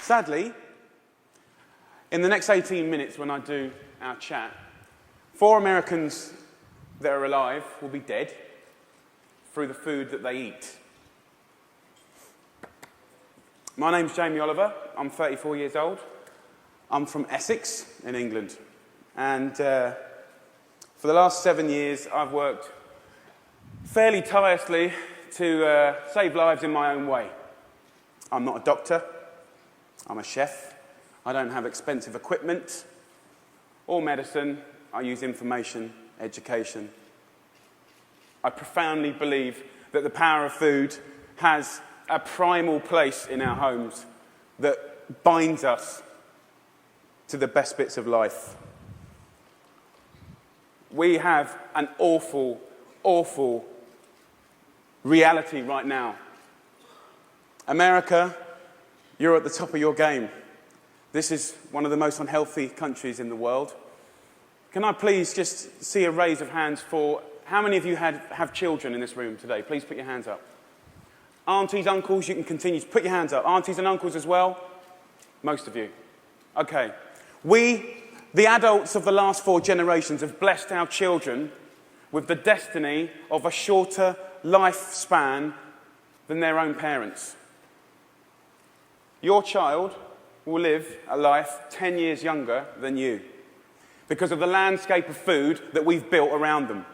Sadly, in the next 18 minutes when I do our chat, 4 Americans that are alive will be dead through the food that they eat. My name's Jamie Oliver. I'm 34 years old. I'm from Essex in England. And for the last 7 years, I've worked fairly tirelessly to save lives in my own way. I'm not a doctor. I'm a chef. I don't have expensive equipment or medicine. I use information, education. I profoundly believe that the power of food has a primal place in our homes that binds us to the best bits of life. We have an awful, awful reality right now. America, you're at the top of your game. This is one of the most unhealthy countries in the world. Can I please just see a raise of hands for how many of you have children in this room today? Please put your hands up. Aunties, uncles, you can continue to put your hands up. Aunties and uncles as well? Most of you. Okay. We, the adults of the last 4 generations, have blessed our children with the destiny of a shorter lifespan than their own parents. Your child will live a life 10 years younger than you because of the landscape of food that we've built around them.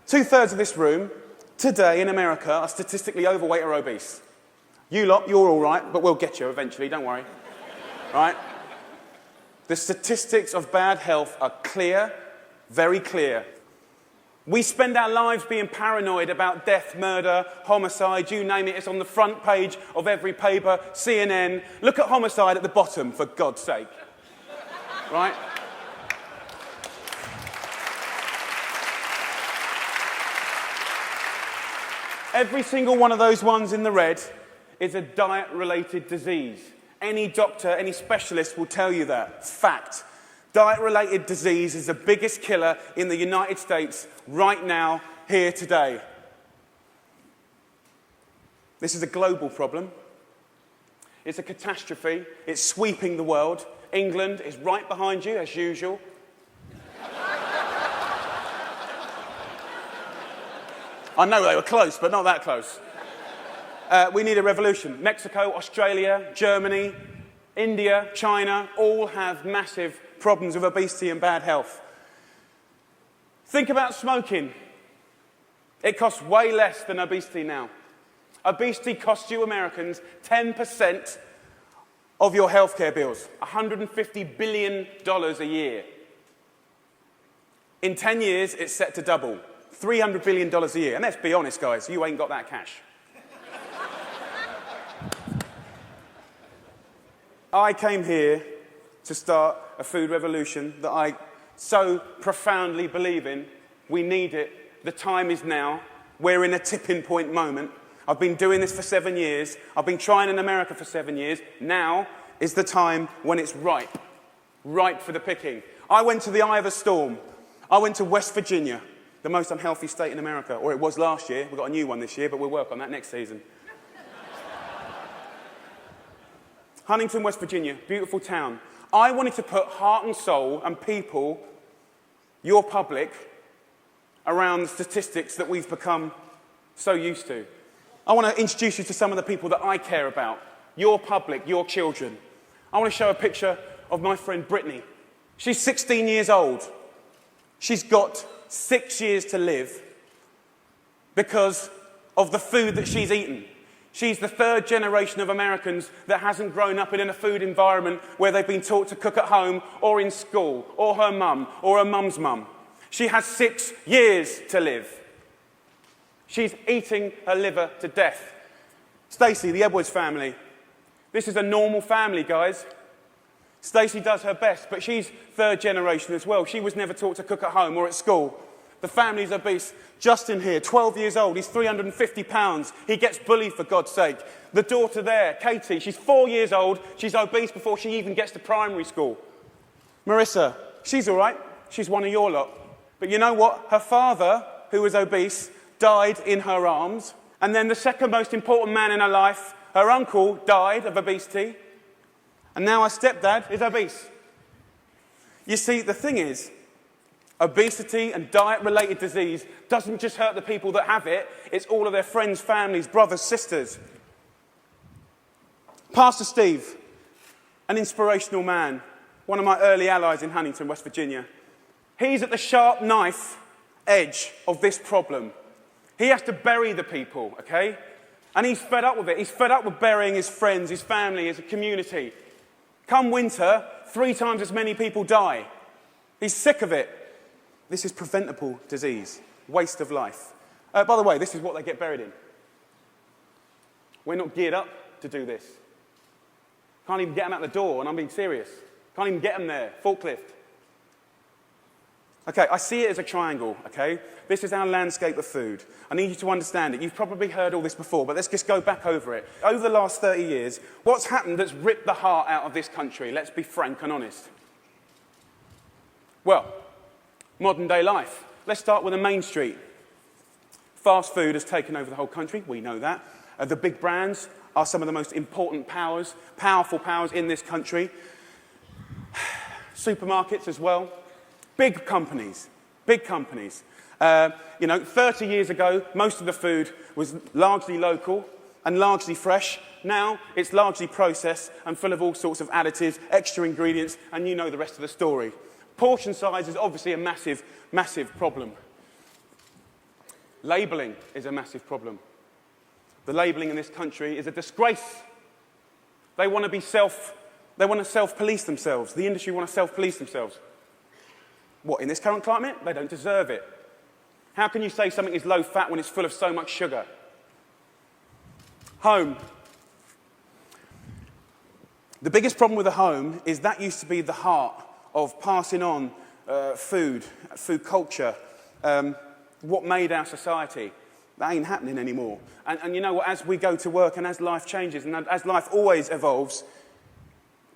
2/3 of this room today in America are statistically overweight or obese. You lot, you're all right, but we'll get you eventually, don't worry. Right? The statistics of bad health are clear, very clear. We spend our lives being paranoid about death, murder, homicide, you name it. It's on the front page of every paper, CNN. Look at homicide at the bottom, for God's sake. Right? Every single one of those ones in the red is a diet-related disease. Any doctor, any specialist will tell you that. Fact. Diet-related disease is the biggest killer in the United States right now, here today. This is a global problem. It's a catastrophe. It's sweeping the world. England is right behind you, as usual. I know they were close, but not that close. We need a revolution. Mexico, Australia, Germany, India, China, all have massive problems with obesity and bad health. Think about smoking. It costs way less than obesity now. Obesity costs you Americans 10% of your healthcare bills, $150 billion a year. In 10 years, it's set to double. $300 billion a year. And let's be honest, guys, you ain't got that cash. I came here to start a food revolution that I so profoundly believe in. We need it. The time is now. We're in a tipping point moment. I've been doing this for 7 years. I've been trying in America for 7 years. Now is the time when it's ripe. Ripe for the picking. I went to the eye of a storm. I went to West Virginia, the most unhealthy state in America, or it was last year. We've got a new one this year, but we'll work on that next season. Huntington, West Virginia, beautiful town. I wanted to put heart and soul and people, your public, around the statistics that we've become so used to. I want to introduce you to some of the people that I care about, your public, your children. I want to show a picture of my friend Brittany. She's 16 years old. She's got 6 years to live because of the food that she's eaten. She's the 3rd generation of Americans that hasn't grown up in a food environment where they've been taught to cook at home or in school or her mum or her mum's mum. She has 6 years to live. She's eating her liver to death. Stacey, the Edwards family. This is a normal family, guys. Stacey does her best, but she's 3rd generation as well. She was never taught to cook at home or at school. The family's obese. Justin here, 12 years old. He's 350 pounds. He gets bullied, for God's sake. The daughter there, Katie, she's 4 years old. She's obese before she even gets to primary school. Marissa, she's all right. She's one of your lot. But you know what? Her father, who was obese, died in her arms. And then the second most important man in her life Her uncle died of obesity, and now her stepdad is obese. You see, the thing is, obesity and diet-related disease doesn't just hurt the people that have it, it's all of their friends, families, brothers, sisters. Pastor Steve, an inspirational man, one of my early allies in Huntington, West Virginia. He's at the sharp knife edge of this problem. He has to bury the people, okay? And he's fed up with it. He's fed up with burying his friends, his family, his community. Come winter, 3 times as many people die. He's sick of it. This is preventable disease, waste of life. By the way, this is what they get buried in. We're not geared up to do this. Can't even get them out the door, and I'm being serious. Can't even get them there, forklift. Okay, I see it as a triangle, okay? This is our landscape of food. I need you to understand it. You've probably heard all this before, but let's just go back over it. Over the last 30 years, what's happened that's ripped the heart out of this country? Let's be frank and honest. Well, modern day life. Let's start with the main street. Fast food has taken over the whole country, we know that. The big brands are some of the most important powers, powerful powers in this country. Supermarkets as well. Big companies, big companies. 30 years ago, most of the food was largely local and largely fresh. Now, it's largely processed and full of all sorts of additives, extra ingredients, and you know the rest of the story. Portion size is obviously a massive, massive problem. Labelling is a massive problem. The labelling in this country is a disgrace. They want to self-police themselves. The industry want to self-police themselves. What, in this current climate? They don't deserve it. How can you say something is low fat when it's full of so much sugar? Home. The biggest problem with the home is that used to be the heart of passing on food culture, what made our society. That ain't happening anymore. And you know what, as we go to work and as life changes and as life always evolves,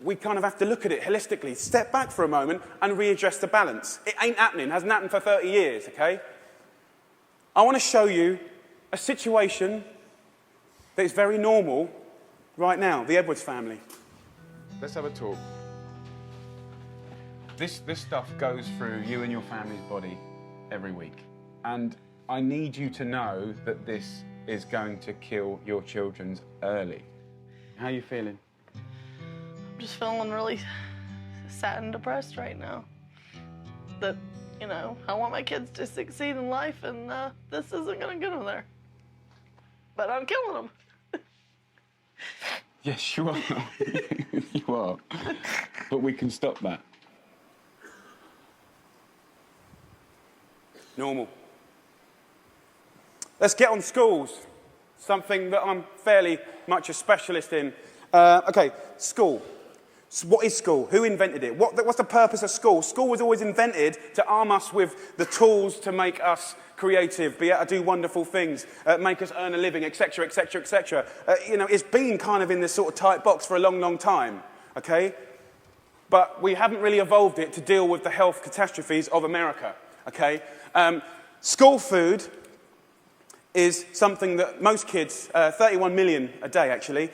we kind of have to look at it holistically, step back for a moment and readdress the balance. It ain't happening, hasn't happened for 30 years, okay? I want to show you a situation that is very normal right now, the Edwards family. Let's have a talk. This stuff goes through you and your family's body every week. And I need you to know that this is going to kill your children early. How are you feeling? I'm just feeling really sad and depressed right now. That, I want my kids to succeed in life, and this isn't going to get them there. But I'm killing them. Yes, you are. You are. But we can stop that. Normal. Let's get on schools, something that I'm fairly much a specialist in. Okay, school. So what is school? Who invented it? What's the purpose of school? School was always invented to arm us with the tools to make us creative, be able to do wonderful things, make us earn a living, etc., etc., etc. It's been kind of in this sort of tight box for a long, long time, okay? But we haven't really evolved it to deal with the health catastrophes of America, okay? School food is something that most kids, 31 million a day actually,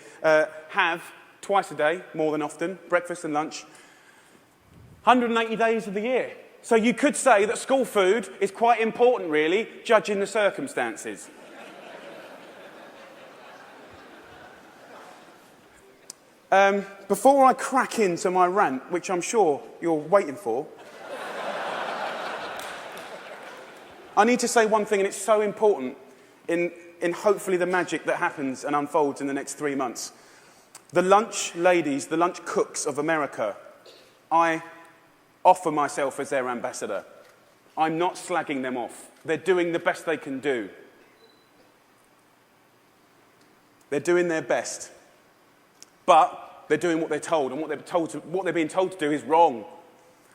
have twice a day, more than often, breakfast and lunch, 180 days of the year. So you could say that school food is quite important, really, judging the circumstances. Before I crack into my rant, which I'm sure you're waiting for, I need to say one thing, and it's so important in hopefully the magic that happens and unfolds in the next 3 months. The lunch ladies, the lunch cooks of America, I offer myself as their ambassador. I'm not slagging them off. They're doing the best they can do. They're doing their best. But they're doing what they're told, and what they're being told to do is wrong.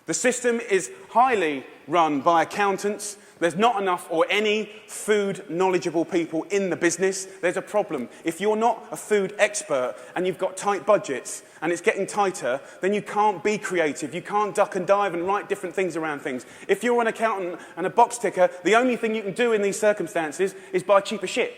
The system is highly run by accountants. There's not enough or any food knowledgeable people in the business. There's a problem. If you're not a food expert and you've got tight budgets and it's getting tighter, then you can't be creative. You can't duck and dive and write different things around things. If you're an accountant and a box ticker, the only thing you can do in these circumstances is buy cheaper shit.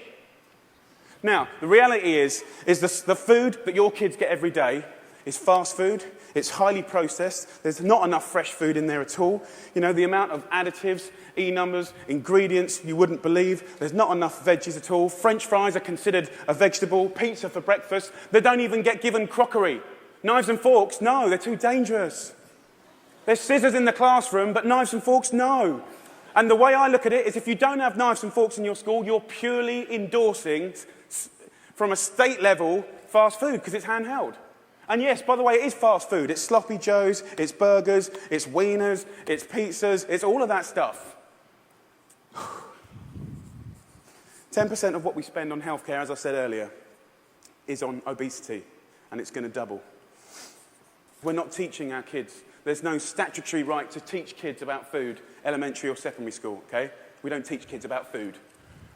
Now, the reality is the food that your kids get every day is fast food. It's highly processed. There's not enough fresh food in there at all. You know, the amount of additives, E-numbers, ingredients you wouldn't believe. There's not enough veggies at all. French fries are considered a vegetable. Pizza for breakfast. They don't even get given crockery. Knives and forks, no, they're too dangerous. There's scissors in the classroom, but knives and forks, no. And the way I look at it is if you don't have knives and forks in your school, you're purely endorsing, from a state level, fast food, because it's handheld. And yes, by the way, it is fast food. It's sloppy joes, it's burgers, it's wieners, it's pizzas, it's all of that stuff. 10% of what we spend on healthcare, as I said earlier, is on obesity, and it's going to double. We're not teaching our kids. There's no statutory right to teach kids about food, elementary or secondary school, okay? We don't teach kids about food,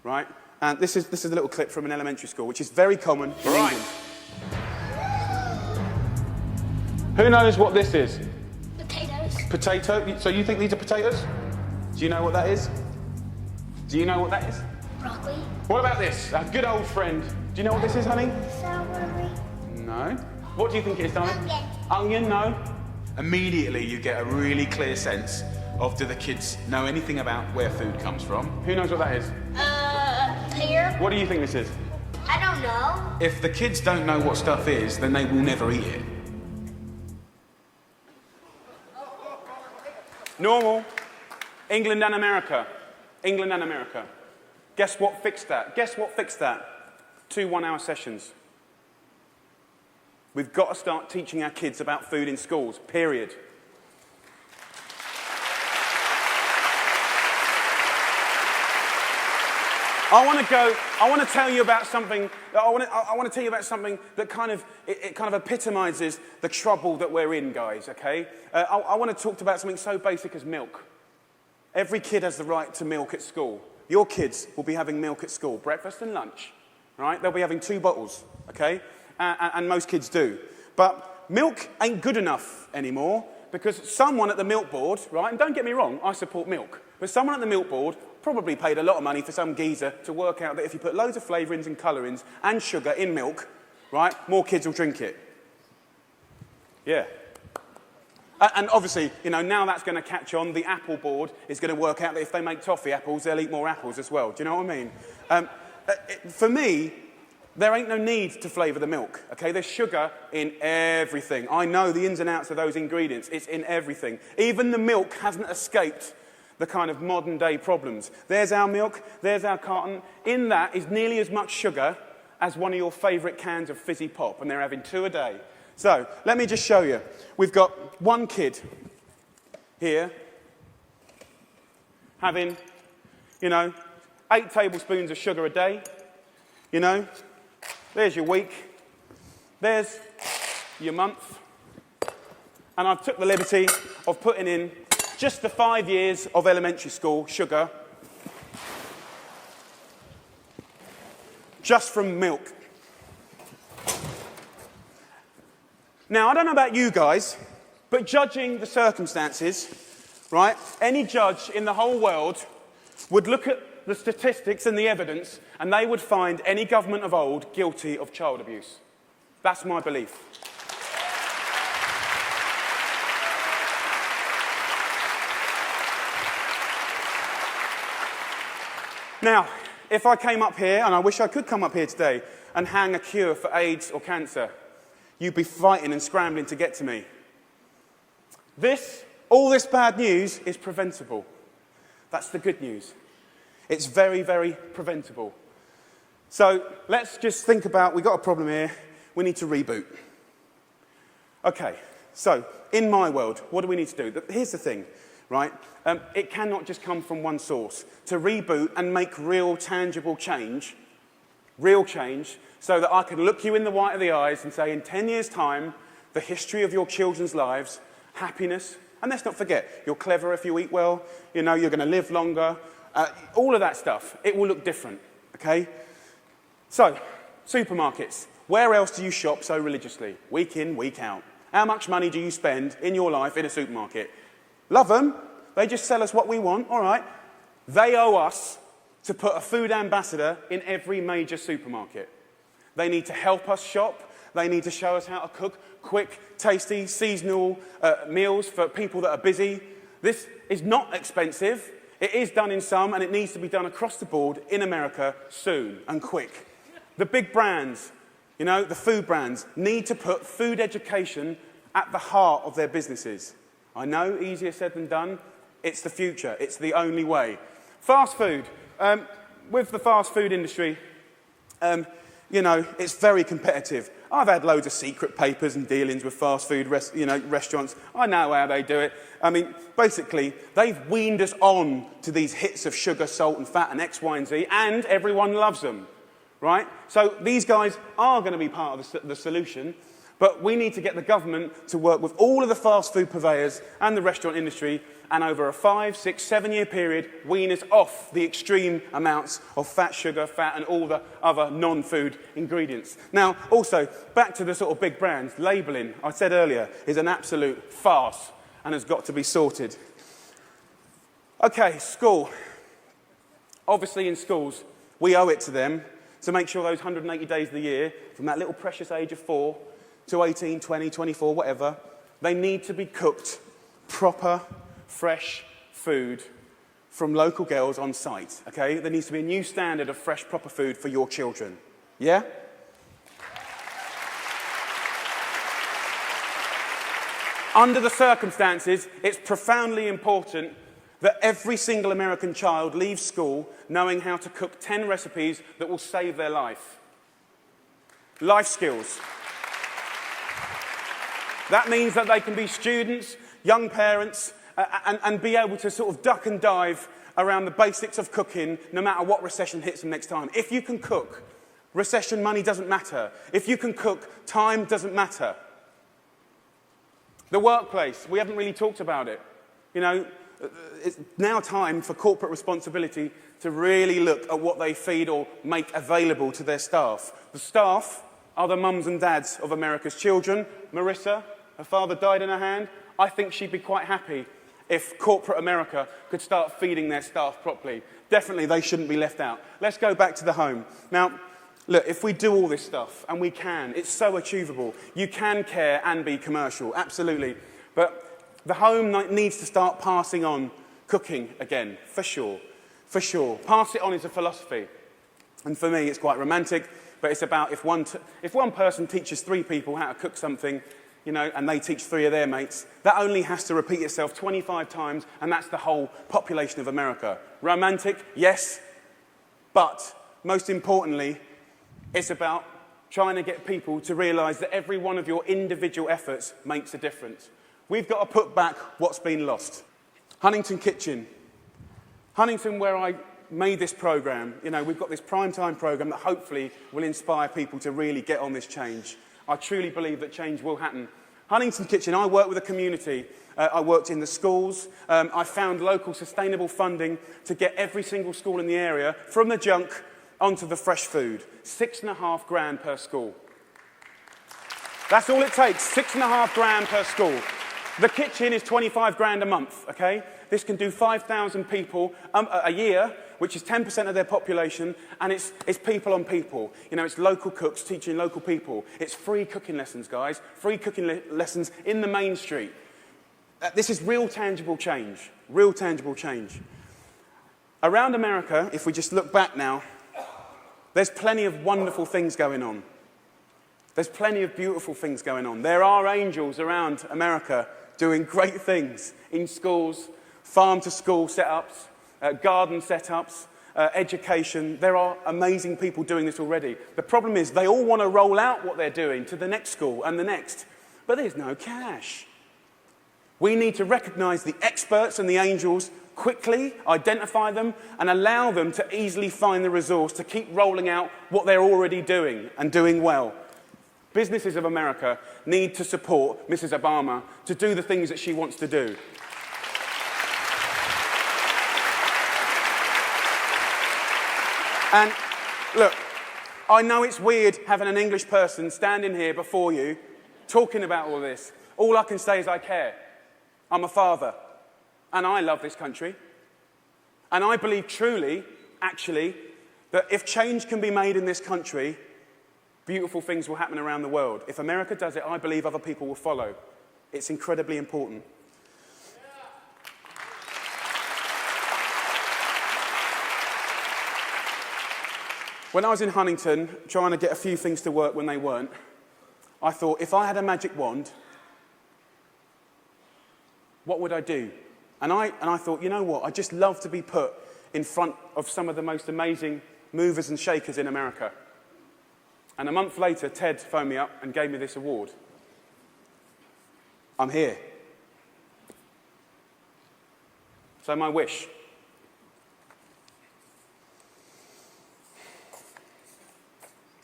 right? And this is a little clip from an elementary school, which is very common in England. Who knows what this is? Potatoes. Potato? So you think these are potatoes? Do you know what that is? Do you know what that is? Broccoli. What about this? Our good old friend. Do you know what this is, honey? Celery. No. What do you think it is, darling? Onion. Onion, no. Immediately you get a really clear sense of, do the kids know anything about where food comes from? Who knows what that is? Pear. What do you think this is? I don't know. If the kids don't know what stuff is, then they will never eat it. Normal. England and America. England and America. Guess what fixed that? Guess what fixed that? 2 one-hour sessions. We've got to start teaching our kids about food in schools, period. I want to tell you about something that kind of epitomizes the trouble that we're in, guys, okay? I want to talk about something so basic as milk. Every kid has the right to milk at school. Your kids will be having milk at school, breakfast and lunch, right? They'll be having 2 bottles, okay? And most kids do. But milk ain't good enough anymore because someone at the milk board, right, and don't get me wrong, I support milk, but someone at the milk board probably paid a lot of money for some geezer to work out that if you put loads of flavourings and colourings and sugar in milk, right, more kids will drink it. Yeah. And obviously, you know, now that's going to catch on. The Apple board is going to work out that if they make toffee apples, they'll eat more apples as well. Do you know what I mean? For me, there ain't no need to flavour the milk, okay? There's sugar in everything. I know the ins and outs of those ingredients. It's in everything. Even the milk hasn't escaped the kind of modern-day problems. There's our milk, there's our carton. In that is nearly as much sugar as one of your favourite cans of fizzy pop, and they're having 2 a day. So, let me just show you. We've got one kid here having, 8 tablespoons of sugar a day, There's your week. There's your month. And I've took the liberty of putting in just the 5 years of elementary school sugar just from milk. Now, I don't know about you guys, but judging the circumstances, right, any judge in the whole world would look at the statistics and the evidence and they would find any government of old guilty of child abuse. That's my belief. Now, if I came up here, and I wish I could come up here today, and hang a cure for AIDS or cancer, you'd be fighting and scrambling to get to me. All this bad news is preventable. That's the good news. It's very, very preventable. So let's just think about, we've got a problem here, we need to reboot. Okay, so in my world, what do we need to do? Here's the thing, right? It cannot just come from one source. To reboot and make real, tangible change, so that I can look you in the white of the eyes and say, in 10 years' time, the history of your children's lives, happiness, and let's not forget, you're clever if you eat well, you're going to live longer, all of that stuff, it will look different, okay? So, supermarkets. Where else do you shop so religiously? Week in, week out. How much money do you spend in your life in a supermarket? Love them. They just sell us what we want, all right. They owe us to put a food ambassador in every major supermarket. They need to help us shop. They need to show us how to cook quick, tasty, seasonal meals for people that are busy. This is not expensive. It is done in some, and it needs to be done across the board in America soon and quick. The big brands, the food brands, need to put food education at the heart of their businesses. I know, easier said than done. It's the future. It's the only way. Fast food. With the fast food industry, it's very competitive. I've had loads of secret papers and dealings with fast food restaurants. I know how they do it. I mean, basically, they've weaned us on to these hits of sugar, salt and fat and X, Y and Z, and everyone loves them, right? So these guys are going to be part of the solution, but we need to get the government to work with all of the fast food purveyors and the restaurant industry, and over a 5, 6, 7 year period, wean us off the extreme amounts of fat, sugar, fat, and all the other non-food ingredients. Now, also, back to the sort of big brands, labelling, I said earlier, is an absolute farce and has got to be sorted. Okay, school. Obviously, in schools, we owe it to them to make sure those 180 days of the year, from that little precious age of 4 to 18, 20, 24, whatever, they need to be cooked proper, fresh food from local girls on site, okay? There needs to be a new standard of fresh, proper food for your children. Yeah? Under the circumstances, it's profoundly important that every single American child leaves school knowing how to cook 10 recipes that will save their life. Life skills. That means that they can be students, young parents, and be able to sort of duck and dive around the basics of cooking no matter what recession hits them next time. If you can cook, recession money doesn't matter. If you can cook, time doesn't matter. The workplace, we haven't really talked about it. It's now time for corporate responsibility to really look at what they feed or make available to their staff. The staff are the mums and dads of America's children. Marissa, her father died in her hand. I think she'd be quite happy if corporate America could start feeding their staff properly. Definitely, they shouldn't be left out. Let's go back to the home. Now, look, if we do all this stuff, and we can, it's so achievable. You can care and be commercial, absolutely. But the home needs to start passing on cooking again, for sure, for sure. Pass it on is a philosophy. And for me, it's quite romantic, but it's about if one person teaches 3 people how to cook something, and they teach 3 of their mates, that only has to repeat itself 25 times, and that's the whole population of America. Romantic, yes, but most importantly, it's about trying to get people to realise that every one of your individual efforts makes a difference. We've got to put back what's been lost. Huntington Kitchen. Huntington, where I made this programme, we've got this primetime programme that hopefully will inspire people to really get on this change. I truly believe that change will happen. Huntington Kitchen, I work with a community. I worked in the schools. I found local sustainable funding to get every single school in the area from the junk onto the fresh food. $6,500 per school. That's all it takes, $6,500 per school. The kitchen is $25,000 a month, okay? This can do 5,000 people a year, which is 10% of their population, and it's people on people. It's local cooks teaching local people. It's free cooking lessons, guys. Free cooking lessons in the main street. This is real tangible change. Real tangible change. Around America, if we just look back now, there's plenty of wonderful things going on. There's plenty of beautiful things going on. There are angels around America doing great things in schools, farm-to-school setups, garden setups, education. There are amazing people doing this already. The problem is they all want to roll out what they're doing to the next school and the next, but there's no cash. We need to recognise the experts and the angels quickly, identify them, and allow them to easily find the resource to keep rolling out what they're already doing and doing well. Businesses of America need to support Mrs. Obama to do the things that she wants to do. And look, I know it's weird having an English person standing here before you talking about all this. All I can say is I care. I'm a father, and I love this country. And I believe truly, actually, that if change can be made in this country, beautiful things will happen around the world. If America does it, I believe other people will follow. It's incredibly important. When I was in Huntington, trying to get a few things to work when they weren't, I thought, if I had a magic wand, what would I do? And I thought, you know what, I'd just love to be put in front of some of the most amazing movers and shakers in America. And a month later, Ted phoned me up and gave me this award. I'm here. So my wish.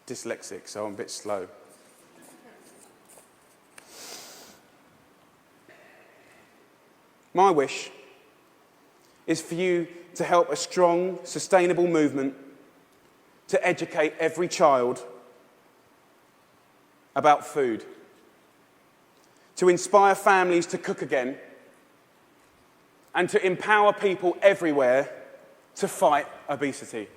Dyslexic, so I'm a bit slow. My wish is for you to help a strong, sustainable movement to educate every child about food, to inspire families to cook again, and to empower people everywhere to fight obesity.